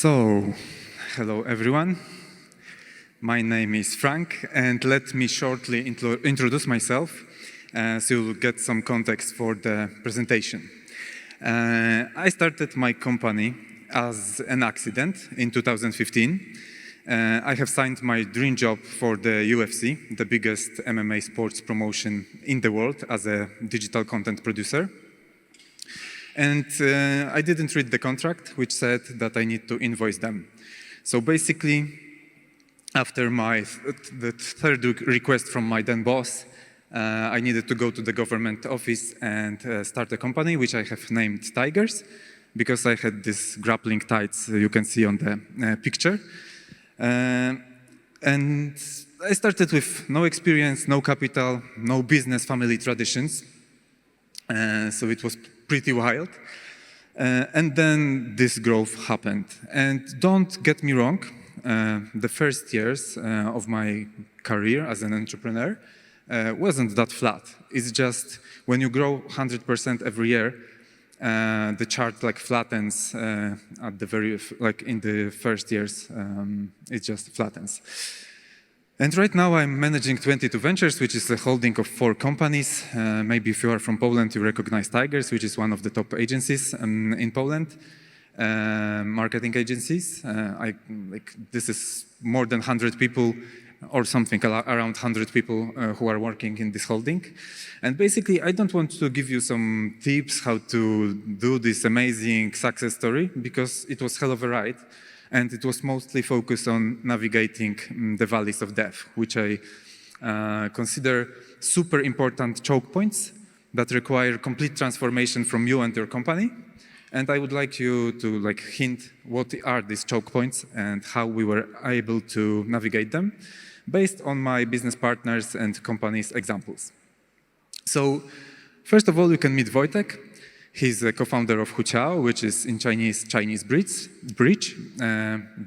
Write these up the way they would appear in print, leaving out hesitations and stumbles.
So, hello everyone. My name is Frank, and let me shortly introduce myself so you'll get some context for the presentation. I started my company as an accident in 2015. I have signed my dream job for the UFC, the biggest MMA sports promotion in the world, as a digital content producer. And I didn't read the contract, which said that I need to invoice them. So basically, after the third request from my then boss, I needed to go to the government office and start a company, which I have named Tigers, because I had these grappling tights you can see on the picture. And I started with no experience, no capital, no business family traditions. So it was pretty wild. And then this growth happened. And don't get me wrong, the first years of my career as an entrepreneur wasn't that flat. It's just when you grow 100% every year, the chart like flattens at the in the first years, it just flattens. And right now I'm managing 22 Ventures, which is a holding of 4 companies. Maybe if you are from Poland, you recognize Tigers, which is one of the top agencies in Poland, marketing agencies. This is more than 100 people or something, around 100 people who are working in this holding. And basically, I don't want to give you some tips how to do this amazing success story, because it was hell of a ride. And it was mostly focused on navigating the valleys of death, which I consider super important choke points that require complete transformation from you and your company. And I would like you to hint what are these choke points and how we were able to navigate them based on my business partners and companies' examples. So first of all, you can meet Wojtek. He's a co-founder of Huqiao, which is in Chinese bridge.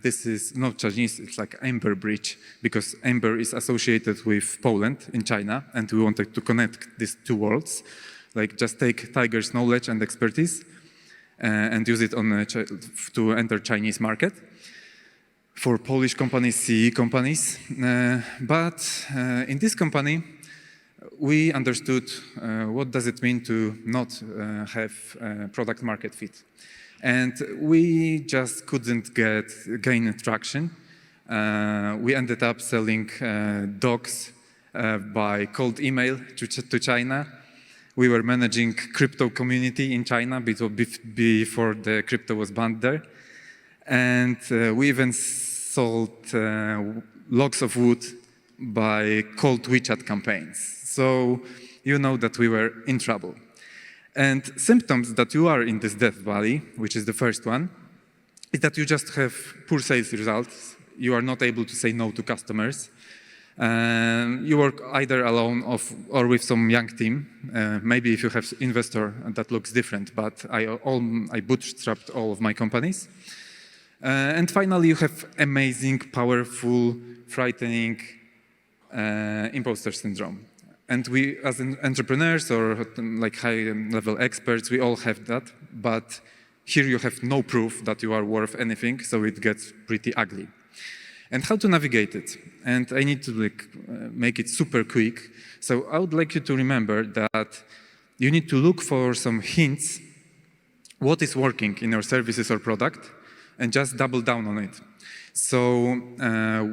This is not Chinese, it's like Amber Bridge, because Amber is associated with Poland in China, and we wanted to connect these two worlds. Like just take Tiger's knowledge and expertise and use it to enter Chinese market for Polish companies, CE companies. But in this company, we understood what does it mean to not have product market fit. And we just couldn't gain traction. We ended up selling dogs by cold email to China. We were managing crypto community in China before the crypto was banned there. And we even sold logs of wood by cold WeChat campaigns. So you know that we were in trouble. And symptoms that you are in this death valley, which is the first one, is that you just have poor sales results. You are not able to say no to customers. You work either alone or with some young team. Maybe if you have investor, that looks different, but I bootstrapped all of my companies. And finally, you have amazing, powerful, frightening imposter syndrome. And we, as entrepreneurs or like high-level experts, we all have that. But here you have no proof that you are worth anything, so it gets pretty ugly. And how to navigate it? And I need to make it super quick. So I would like you to remember that you need to look for some hints, what is working in your services or product, and just double down on it. So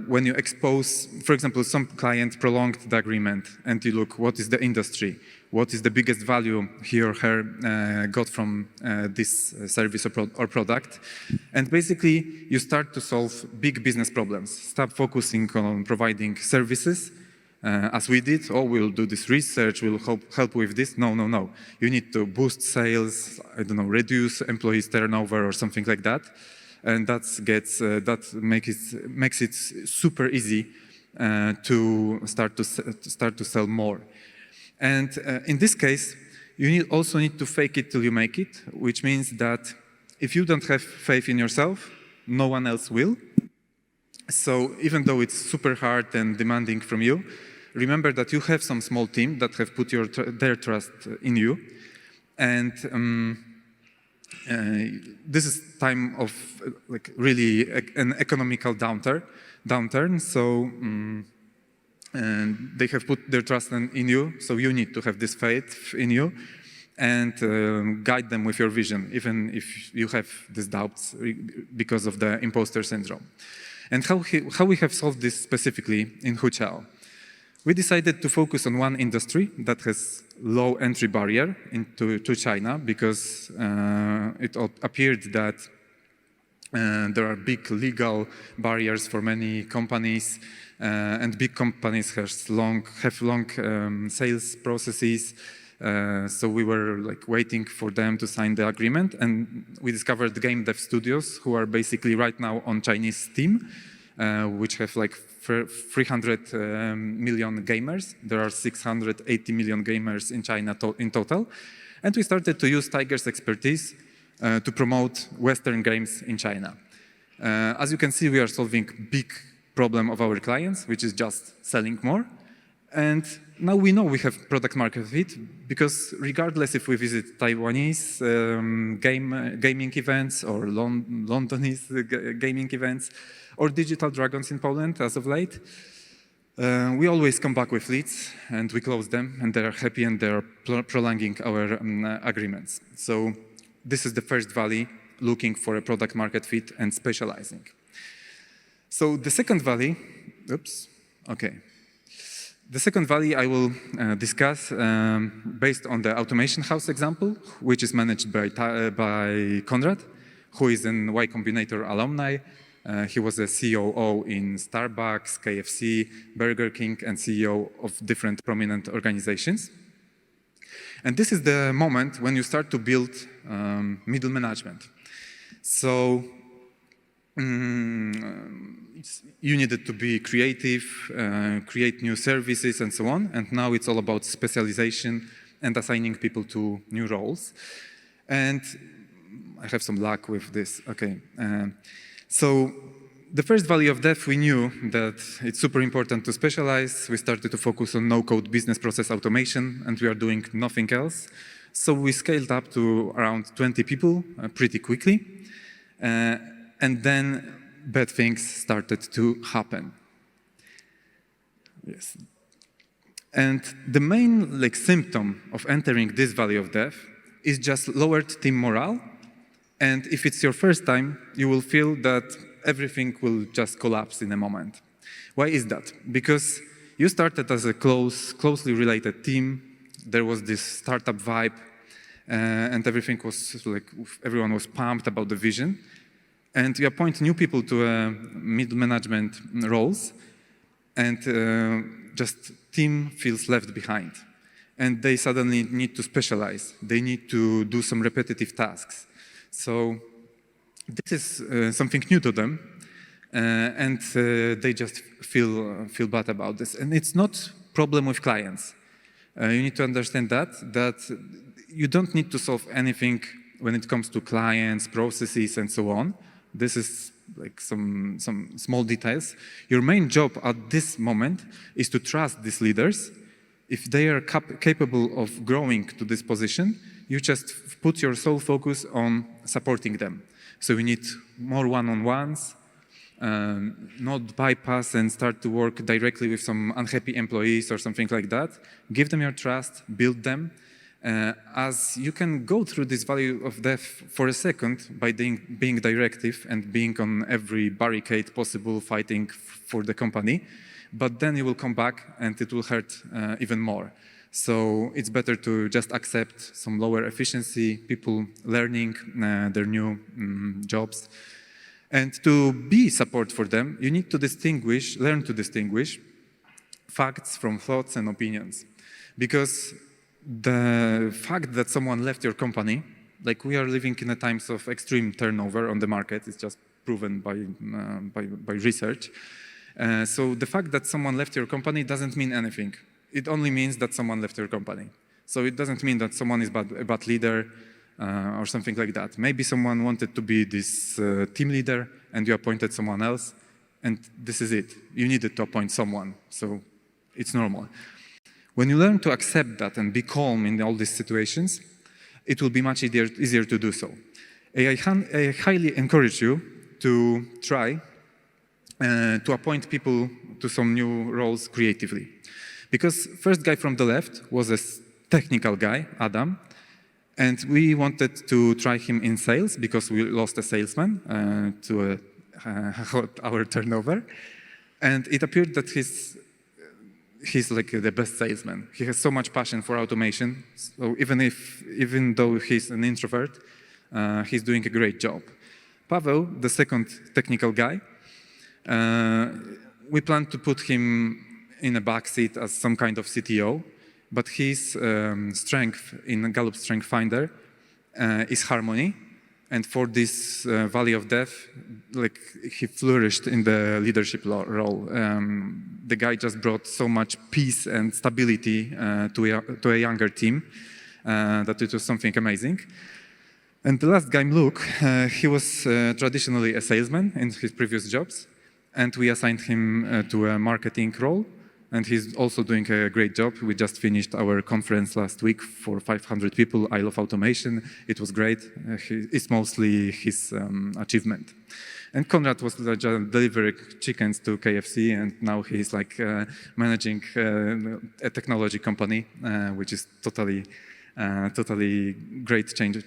when you expose, for example, some client prolonged the agreement and you look, what is the industry? What is the biggest value he or her got from this service or product? And basically, you start to solve big business problems. Stop focusing on providing services as we did. Oh, we'll do this research, we'll help with this. No, no, no. You need to boost sales, I don't know, reduce employees turnover or something like that. And that makes it super easy to start to sell more. And in this case, you also need to fake it till you make it, which means that if you don't have faith in yourself, no one else will. So even though it's super hard and demanding from you, remember that you have some small team that have put their trust in you. And this is time of like really an economical downturn. So and they have put their trust in you. So you need to have this faith in you and guide them with your vision, even if you have these doubts because of the imposter syndrome. And how we have solved this specifically in Huqiao. We decided to focus on one industry that has low entry barrier to China because it appeared that there are big legal barriers for many companies, and big companies have long sales processes. So we were like waiting for them to sign the agreement, and we discovered game dev studios who are basically right now on Chinese Steam, which have like 300 million gamers. There are 680 million gamers in China in total. And we started to use Tiger's expertise to promote Western games in China. As you can see, we are solving big problem of our clients, which is just selling more. And now we know we have product market fit because regardless if we visit Taiwanese gaming events or Londonese gaming events or Digital Dragons in Poland as of late, we always come back with leads and we close them and they are happy and they are prolonging our agreements. So this is the first valley, looking for a product market fit and specializing. So the second valley, The second valley I will discuss based on the automation house example, which is managed by Konrad, who is an Y Combinator alumni. He was a COO in Starbucks, KFC, Burger King, and CEO of different prominent organizations. And this is the moment when you start to build middle management. So you needed to be creative, create new services and so on. And now it's all about specialization and assigning people to new roles. And I have some luck with this. Okay. So the first value of dev, we knew that it's super important to specialize. We started to focus on no-code business process automation, and we are doing nothing else. So we scaled up to around 20 people pretty quickly. And then bad things started to happen. Yes. And the main symptom of entering this valley of dev is just lowered team morale. And if it's your first time, you will feel that everything will just collapse in a moment. Why is that? Because you started as a closely related team. There was this startup vibe, and everything was everyone was pumped about the vision. And you appoint new people to middle management roles, and just team feels left behind. And they suddenly need to specialize. They need to do some repetitive tasks. So this is something new to them, and they just feel bad about this. And it's not a problem with clients. You need to understand that you don't need to solve anything when it comes to clients, processes, and so on. This is like some small details. Your main job at this moment is to trust these leaders. If they are capable of growing to this position, you just put your sole focus on supporting them. So we need more one-on-ones, not bypass and start to work directly with some unhappy employees or something like that. Give them your trust, build them. As you can go through this value of dev for a second by being directive and being on every barricade possible, fighting for the company, but then you will come back and it will hurt even more. So it's better to just accept some lower efficiency, people learning their new jobs. And to be support for them, you need to learn to distinguish facts from thoughts and opinions. Because the fact that someone left your company, like we are living in a times of extreme turnover on the market, it's just proven by research. So the fact that someone left your company doesn't mean anything. It only means that someone left your company. So it doesn't mean that someone is a bad leader or something like that. Maybe someone wanted to be this team leader and you appointed someone else, and this is it. You needed to appoint someone, so it's normal. When you learn to accept that and be calm in all these situations, it will be much easier to do so. I highly encourage you to try to appoint people to some new roles creatively. Because first guy from the left was a technical guy, Adam, and we wanted to try him in sales because we lost a salesman to our turnover. And it appeared that he's like the best salesman. He has so much passion for automation. So even though he's an introvert, he's doing a great job. Pavel, the second technical guy, we plan to put him in a backseat as some kind of CTO, but his strength in Gallup Strength Finder is harmony. And for this Valley of Death, like he flourished in the leadership role. The guy just brought so much peace and stability to a younger team that it was something amazing. And the last guy, Luke, he was traditionally a salesman in his previous jobs, and we assigned him to a marketing role. And he's also doing a great job. We just finished our conference last week for 500 people. I love automation. It was great. It's mostly his achievement. And Konrad was delivering chickens to KFC, and now he's like managing a technology company, which is totally great change.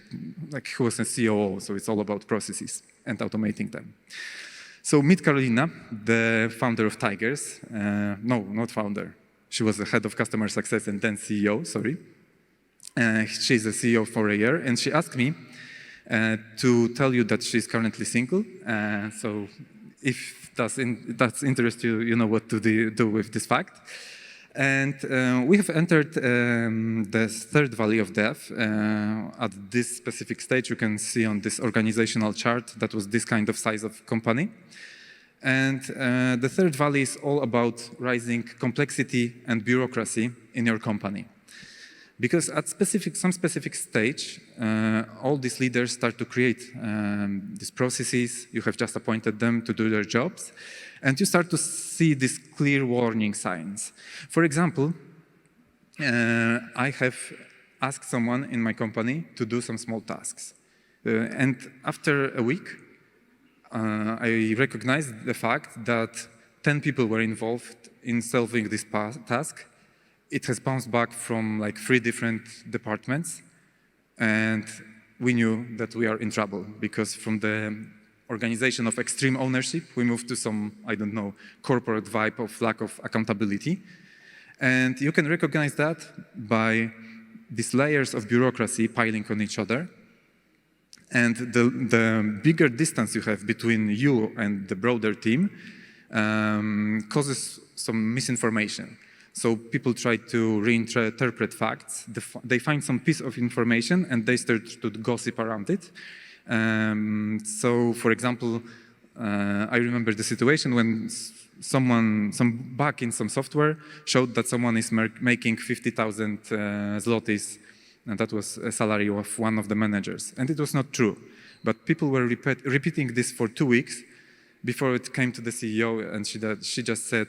Like he was a COO, so it's all about processes and automating them. So meet Carolina, the founder of Tigers. No, not founder. She was the head of customer success and then CEO, sorry. She's a CEO for a year, and she asked me to tell you that she's currently single. So if that's interests you, you know what to do with this fact. And we have entered the third Valley of Death. At this specific stage, you can see on this organizational chart that was this kind of size of company. And the third valley is all about rising complexity and bureaucracy in your company. Because at some specific stage, all these leaders start to create these processes. You have just appointed them to do their jobs. And you start to see these clear warning signs. For example, I have asked someone in my company to do some small tasks. And after a week, I recognized the fact that 10 people were involved in solving this task. It has bounced back from like 3 different departments. And we knew that we are in trouble because from the organization of extreme ownership, we moved to some, I don't know, corporate vibe of lack of accountability. And you can recognize that by these layers of bureaucracy piling on each other. And the bigger distance you have between you and the broader team causes some misinformation. So people try to reinterpret facts. They find some piece of information and they start to gossip around it. So, for example, I remember the situation when some bug in some software showed that someone is making 50,000 zlotys, and that was a salary of one of the managers. And it was not true. But people were repeating this for 2 weeks before it came to the CEO, and she just said,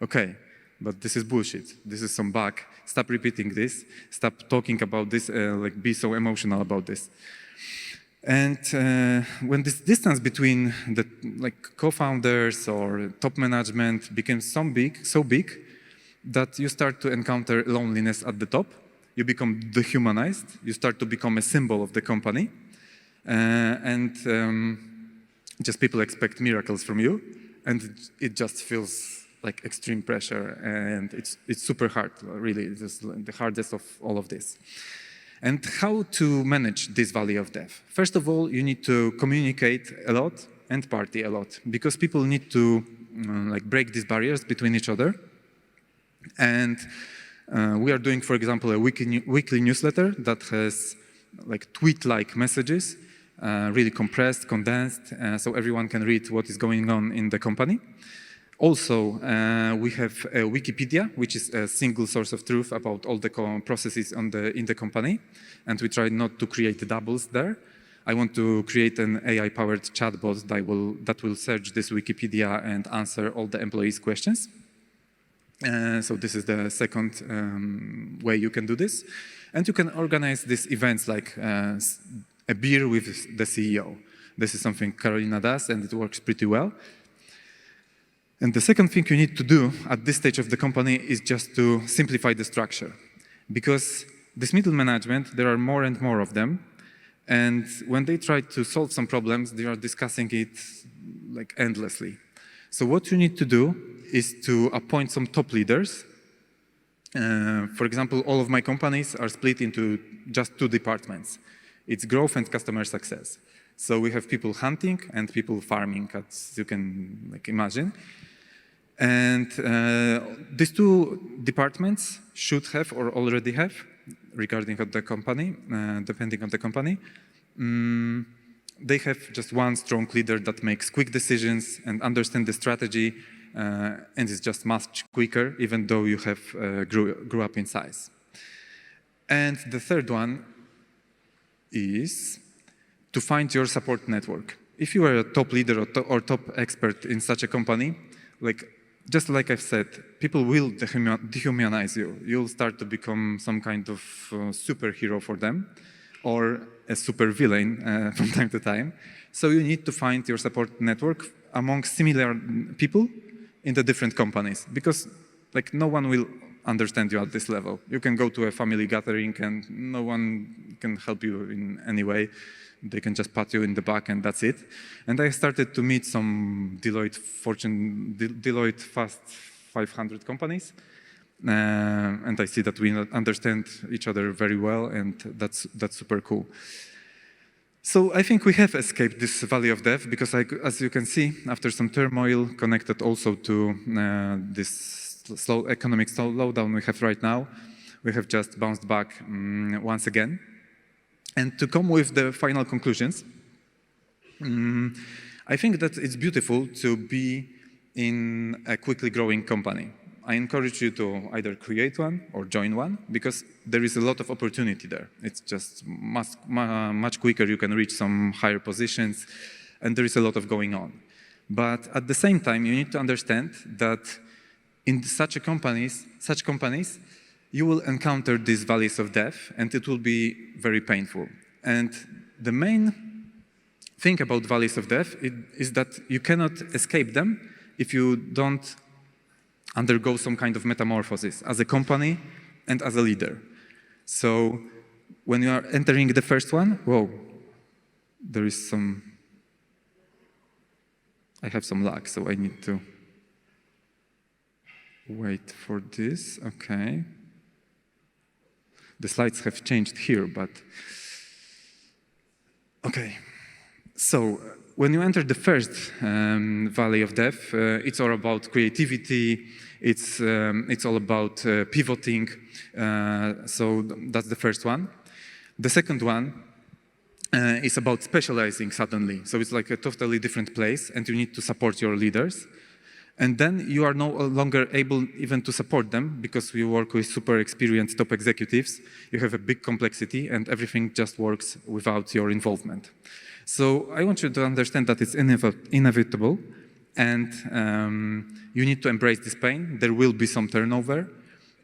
okay, but this is bullshit. This is some bug. Stop repeating this. Stop talking about this, like be so emotional about this. And when this distance between the co-founders or top management became so big that you start to encounter loneliness at the top, you become dehumanized, you start to become a symbol of the company, and just people expect miracles from you, and it just feels like extreme pressure, and it's super hard, really. It's the hardest of all of this. And how to manage this valley of death? First of all, you need to communicate a lot and party a lot, because people need to break these barriers between each other. And we are doing, for example, a weekly newsletter that has like tweet-like messages, really compressed, condensed, so everyone can read what is going on in the company. Also, we have a Wikipedia, which is a single source of truth about all the processes in the company, and we try not to create doubles there. I want to create an AI-powered chatbot that will search this Wikipedia and answer all the employees' questions. So this is the second way you can do this. And you can organize these events like a beer with the CEO. This is something Carolina does, and it works pretty well. And the second thing you need to do at this stage of the company is just to simplify the structure. Because this middle management, there are more and more of them. And when they try to solve some problems, they are discussing it like endlessly. So what you need to do is to appoint some top leaders. For example, all of my companies are split into just 2 departments. It's growth and customer success. So we have people hunting and people farming, as you can imagine. And these 2 departments should have or already have, regarding of the company, depending on the company, they have just one strong leader that makes quick decisions and understands the strategy, and is just much quicker, even though you have grew up in size. And the third one is to find your support network. If you are a top leader or top expert in such a company, just like I've said, people will dehumanize you. You'll start to become some kind of superhero for them, or a super villain from time to time. So you need to find your support network among similar people in the different companies, because no one will understand you at this level. You can go to a family gathering and no one can help you in any way. They can just pat you in the back and that's it. And I started to meet some Deloitte Fast 500 companies. And I see that we understand each other very well, and that's super cool. So I think we have escaped this valley of death, because as you can see, after some turmoil connected also to this economic slowdown we have right now, we have just bounced back once again. And to come with the final conclusions, I think that it's beautiful to be in a quickly growing company. I encourage you to either create one or join one, because there is a lot of opportunity there. It's just much quicker. You can reach some higher positions, and there is a lot of going on. But at the same time, you need to understand that in such companies, you will encounter these valleys of death, and it will be very painful. And the main thing about valleys of death is that you cannot escape them if you don't undergo some kind of metamorphosis as a company and as a leader. So when you are entering the first one, whoa, there is I have some lag, so I need to wait for this. Okay. The slides have changed here, but okay. So when you enter the first valley of death, it's all about creativity. It's all about pivoting. So that's the first one. The second one is about specializing suddenly. So it's like a totally different place, and you need to support your leaders. And then you are no longer able even to support them, because we work with super experienced top executives. You have a big complexity, and everything just works without your involvement. So I want you to understand that it's inevitable, and you need to embrace this pain. There will be some turnover.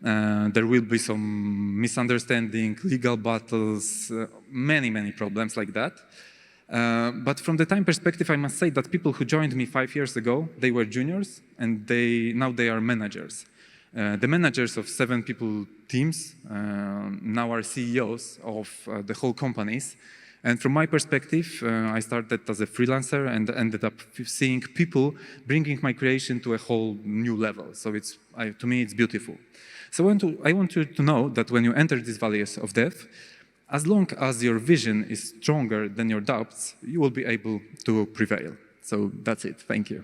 There will be some misunderstanding, legal battles, many problems like that. But from the time perspective, I must say that people who joined me 5 years ago, they were juniors, and now they are managers. The managers of 7 people teams now are CEOs of the whole companies. And from my perspective, I started as a freelancer and ended up seeing people bringing my creation to a whole new level. So to me, it's beautiful. So I want you to know that when you enter these valleys of death, as long as your vision is stronger than your doubts, you will be able to prevail. So that's it. Thank you.